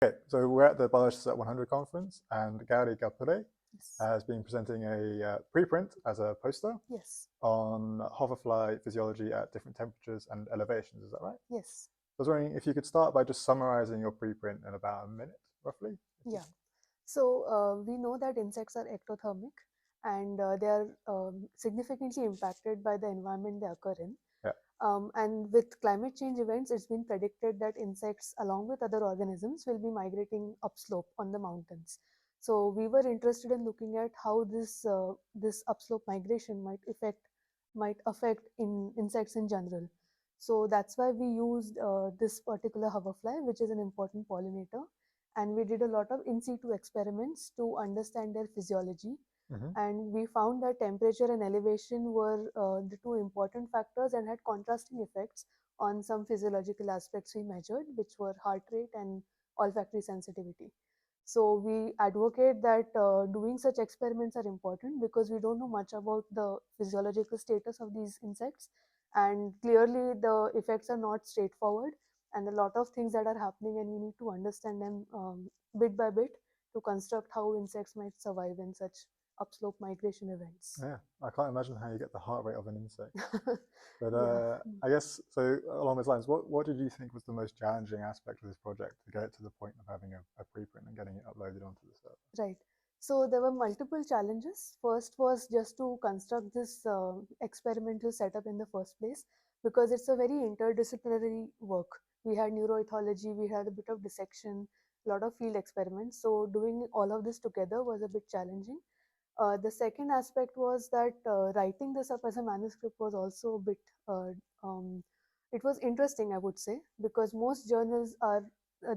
Okay, so we're at the Biologists at 100 conference, and Gauri Gharpure Yes. has been presenting a preprint as a poster Yes. on hoverfly physiology at different temperatures and elevations. Is that right? Yes. I was wondering if you could start by just summarizing your preprint in about a minute, roughly. Yeah. So we know that insects are ectothermic, and they are significantly impacted by the environment they occur in. Yeah. And with climate change events, it's been predicted that insects, along with other organisms, will be migrating upslope on the mountains. So we were interested in looking at how this upslope migration might affect insects in general. So that's why we used this particular hoverfly, which is an important pollinator, and we did a lot of in situ experiments to understand their physiology. And we found that temperature and elevation were the two important factors and had contrasting effects on some physiological aspects we measured, which were heart rate and olfactory sensitivity. So we advocate that doing such experiments are important because we don't know much about the physiological status of these insects, and clearly the effects are not straightforward, and a lot of things that are happening, and we need to understand them bit by bit to construct how insects might survive in such upslope migration events. Yeah, I can't imagine how you get the heart rate of an insect. But Yeah. I guess, so along those lines, what did you think was the most challenging aspect of this project to get it to the point of having a preprint and getting it uploaded onto the server? Right. So there were multiple challenges. First was just to construct this experimental setup in the first place, because it's a very interdisciplinary work. We had neuroethology, we had a bit of dissection, a lot of field experiments. So doing all of this together was a bit challenging. The second aspect was that writing this up as a manuscript was also a bit, uh, um, it was interesting, I would say, because most journals are,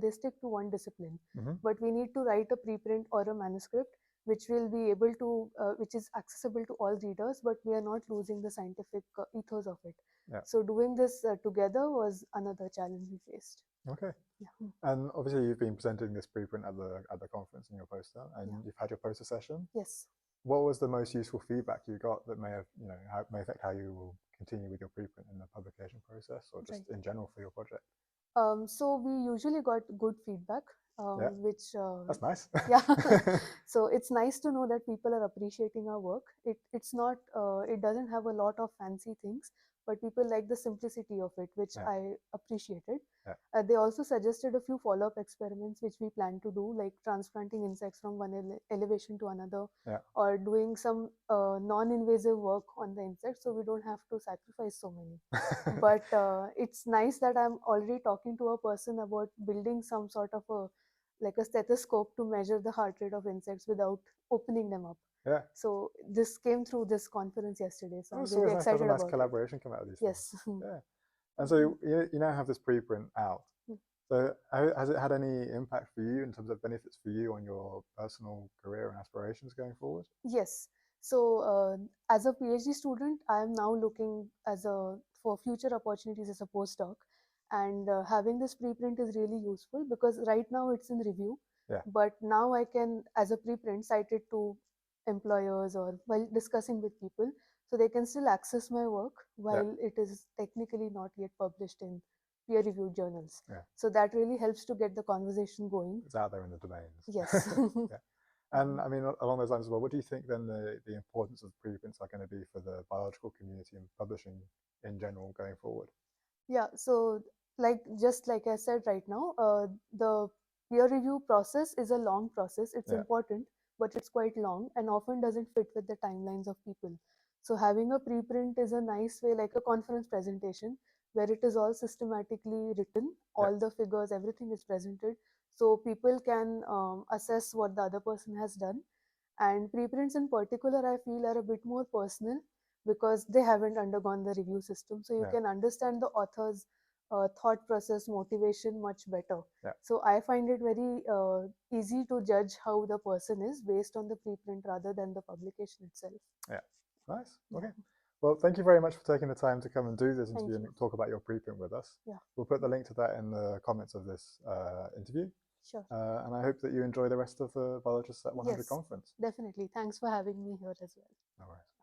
they stick to one discipline, but we need to write a preprint or a manuscript which will be able to, which is accessible to all readers, but we are not losing the scientific ethos of it. Yeah. So doing this together was another challenge we faced. Okay. Yeah. And obviously you've been presenting this preprint at the conference in your poster, and Yeah. you've had your poster session. Yes. What was the most useful feedback you got that may have, may affect how you will continue with your preprint in the publication process, or just Right. in general for your project? So we usually got good feedback, Yeah, which that's nice. yeah. So it's nice to know that people are appreciating our work. It's not, it doesn't have a lot of fancy things, but people like the simplicity of it, which Yeah. I appreciated. Yeah. They also suggested a few follow-up experiments which we plan to do, like transplanting insects from one elevation to another, Yeah. or doing some non-invasive work on the insects, so we don't have to sacrifice so many. But it's nice that I'm already talking to a person about building some sort of a, like a stethoscope to measure the heart rate of insects without opening them up. Yeah. So this came through this conference yesterday, so I'm It's really always nice to have a excited nice about collaboration come out of these it. Yes. things. Yeah. And so you now have this preprint out. So has it had any impact for you in terms of benefits for you on your personal career and aspirations going forward? Yes. So as a PhD student, I am now looking for future opportunities as a postdoc, and having this preprint is really useful because right now it's in review. Yeah. But now I can, as a preprint, cite it to employers or while discussing with people, so they can still access my work while it is technically not yet published in peer-reviewed journals. Yeah. So that really helps to get the conversation going. It's out there in the domains. Yes. Yeah. And I mean, along those lines as well, what do you think then the importance of preprints are going to be for the biological community and publishing in general going forward? Yeah, so just like I said right now, the peer review process is a long process. It's important, but it's quite long and often doesn't fit with the timelines of people. So having a preprint is a nice way, like a conference presentation, where it is all systematically written, all the figures, everything is presented, so people can assess what the other person has done. And preprints in particular, I feel, are a bit more personal because they haven't undergone the review system. So you can understand the author's thought process, motivation much better. So I find it very easy to judge how the person is based on the preprint rather than the publication itself. Yeah, nice. Okay. Well, thank you very much for taking the time to come and do this interview and talk about your preprint with us. Yeah. We'll put the link to that in the comments of this interview. Sure. And I hope that you enjoy the rest of the Biologists at 100 conference. Definitely. Thanks for having me here as well. No worries.